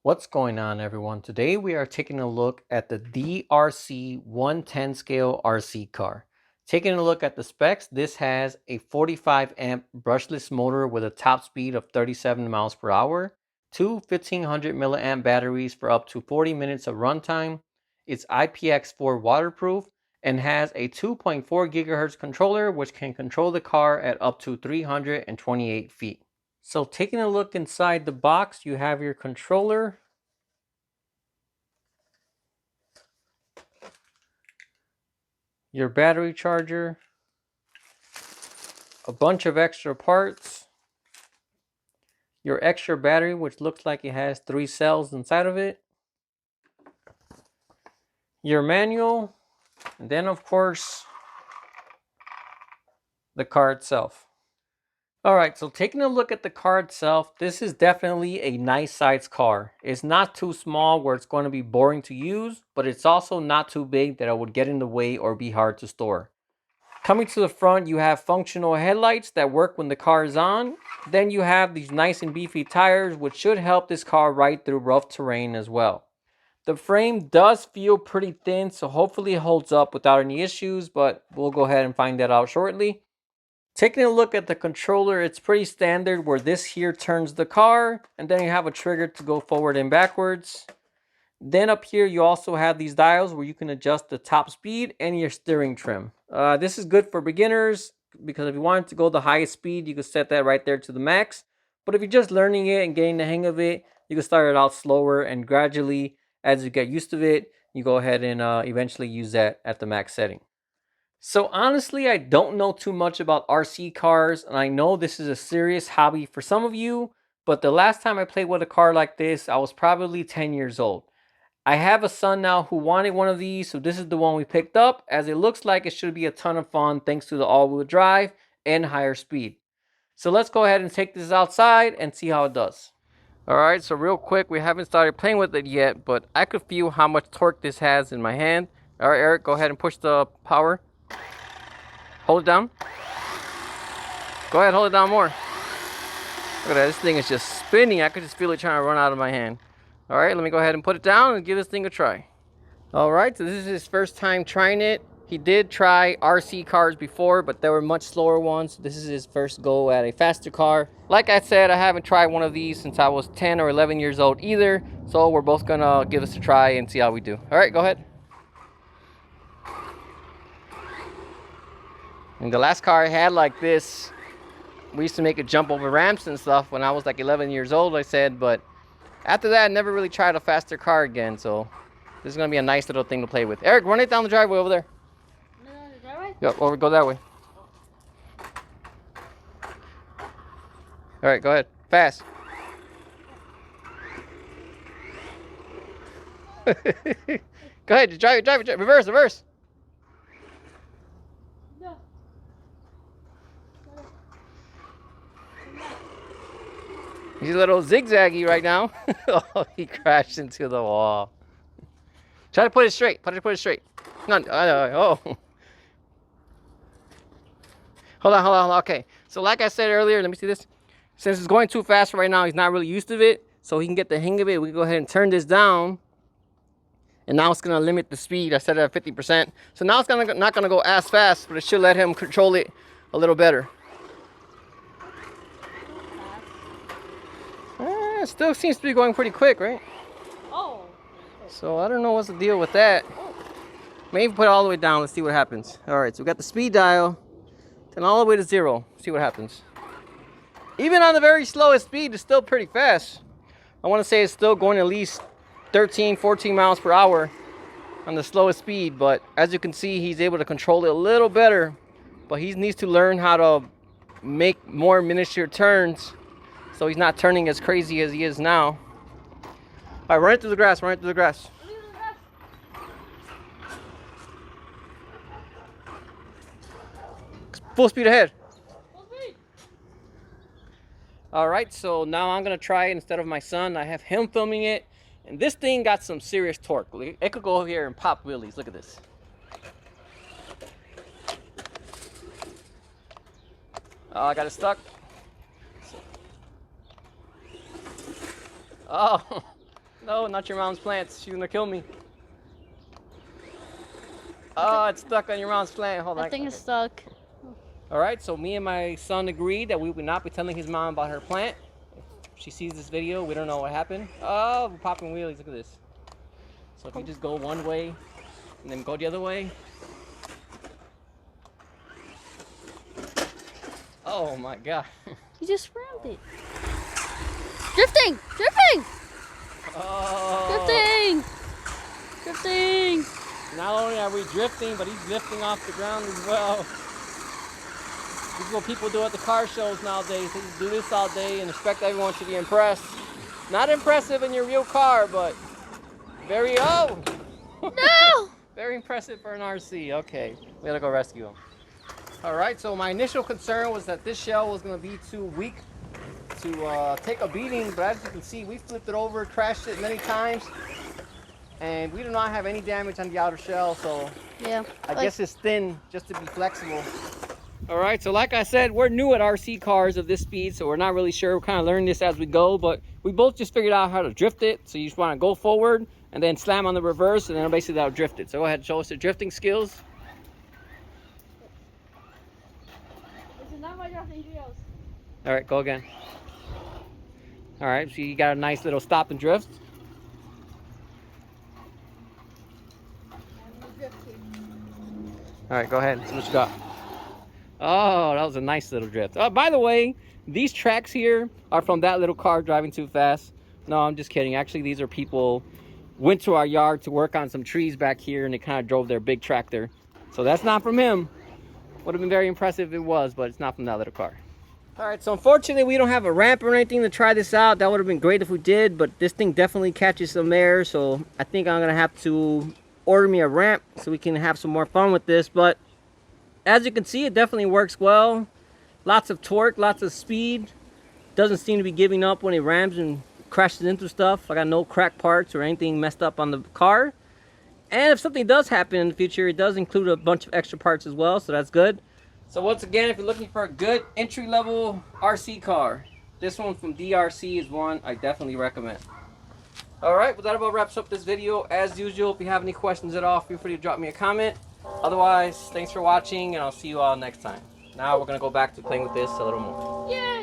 What's going on, everyone? Today we are taking a look at the DRC 110 scale RC car. Taking a look at the specs, this has a 45 amp brushless motor with a top speed of 37 miles per hour, two 1500 milliamp batteries for up to 40 minutes of runtime. It's IPX4 waterproof and has a 2.4 gigahertz controller which can control the car at up to 328 feet. So taking a look inside the box, you have your controller, your battery charger, a bunch of extra parts, your extra battery, which looks like it has 3 cells inside of it, your manual, and then of course the car itself. Alright, so taking a look at the car itself, this is definitely a nice sized car. It's not too small where it's going to be boring to use, but it's also not too big that it would get in the way or be hard to store. Coming to the front, you have functional headlights that work when the car is on. Then you have these nice and beefy tires, which should help this car ride through rough terrain as well. The frame does feel pretty thin, so hopefully it holds up without any issues, but we'll go ahead and find that out shortly. Taking a look at the controller, it's pretty standard where this here turns the car, and then you have a trigger to go forward and backwards. Then up here, you also have these dials where you can adjust the top speed and your steering trim. This is good for beginners because if you want to go the highest speed, you can set that right there to the max. But if you're just learning it and getting the hang of it, you can start it out slower, and gradually, as you get used to it, you go ahead and eventually use that at the max setting. So honestly, I don't know too much about RC cars, and I know this is a serious hobby for some of you, but the last time I played with a car like this, I was probably 10 years old. I have a son now who wanted one of these, so this is the one we picked up, as it looks like it should be a ton of fun thanks to the all-wheel drive and higher speed. So let's go ahead and take this outside and see how it does. Alright, so real quick, we haven't started playing with it yet, but I could feel how much torque this has in my hand. Alright, Eric, go ahead and push the power. Hold it down. Go ahead, hold it down more. Look at that, this thing is just spinning. I could just feel it trying to run out of my hand. Alright, let me go ahead and put it down and give this thing a try. Alright, so this is his first time trying it. He did try RC cars before, but they were much slower ones. This is his first go at a faster car. Like I said, I haven't tried one of these since I was 10 or 11 years old either. So we're both gonna give this a try and see how we do. Alright, go ahead. And the last car I had like this, we used to make it jump over ramps and stuff when I was like 11 years old, I said, but after that, I never really tried a faster car again, so this is going to be a nice little thing to play with. Eric, run it down the driveway over there. Down the driveway? Yep, over, go that way. All right, go ahead. Fast. Go ahead, drive it. Reverse. No. He's a little zigzaggy right now. Oh, he crashed into the wall. Try to put it straight. Put it straight. No, oh. Hold on. Okay. So like I said earlier, let me see this. Since it's going too fast right now, he's not really used to it. So he can get the hang of it. We can go ahead and turn this down. And now it's going to limit the speed. I set it at 50%. So now it's not going to go as fast, but it should let him control it a little better. It still seems to be going pretty quick, right? Oh. So I don't know what's the deal with that. Maybe put it all the way down. Let's see what happens. All right, so we got the speed dial. Turn all the way to 0. See what happens. Even on the very slowest speed, it's still pretty fast. I want to say it's still going at least 13, 14 miles per hour on the slowest speed. But as you can see, he's able to control it a little better. But he needs to learn how to make more miniature turns, so he's not turning as crazy as he is now. All right, run it through the grass. Full speed ahead. All right, so now I'm gonna try it instead of my son. I have him filming it, and this thing got some serious torque. It could go over here and pop wheelies. Look at this. Oh, I got it stuck. Oh, No, not your mom's plants. She's gonna kill me. Oh, it's stuck on your mom's plant. Hold on. That thing is stuck. Alright, so me and my son agreed that we would not be telling his mom about her plant. If she sees this video, we don't know what happened. Oh, we're popping wheelies. Look at this. So if you just go one way and then go the other way. Oh my god. You just rammed it. Drifting! Drifting! Oh. Drifting! Drifting! Not only are we drifting, but he's lifting off the ground as well. This is what people do at the car shows nowadays. They just do this all day and expect everyone to be impressed. Not impressive in your real car, but very, No! very impressive for an RC. Okay, we gotta go rescue him. All right, so my initial concern was that this shell was gonna be too weak to take a beating, but as you can see, we flipped it over, crashed it many times, and we do not have any damage on the outer shell, so Yeah. I guess it's thin just to be flexible. All right, so like I said, we're new at RC cars of this speed, so we're not really sure. We're kind of learning this as we go, but we both just figured out how to drift it. So you just want to go forward and then slam on the reverse, and then basically that'll drift it. So go ahead and show us the drifting skills. This is not my drifting skills. All right, go again. All right, so you got a nice little stop and drift. All right, go ahead. See what you got. Oh, that was a nice little drift. Oh, by the way, these tracks here are from that little car driving too fast. No, I'm just kidding. Actually, these are people went to our yard to work on some trees back here, and they kind of drove their big tractor. So that's not from him. Would have been very impressive if it was, but it's not from that little car. All right, so unfortunately, we don't have a ramp or anything to try this out. That would have been great if we did, but this thing definitely catches some air, so I think I'm going to have to order me a ramp so we can have some more fun with this. But as you can see, it definitely works well. Lots of torque, lots of speed. Doesn't seem to be giving up when it rams and crashes into stuff. I got no cracked parts or anything messed up on the car. And if something does happen in the future, it does include a bunch of extra parts as well, so that's good. So once again, if you're looking for a good entry-level RC car, this one from DRC is one I definitely recommend. Alright, well that about wraps up this video. As usual, if you have any questions at all, feel free to drop me a comment. Otherwise, thanks for watching, and I'll see you all next time. Now we're going to go back to playing with this a little more. Yay!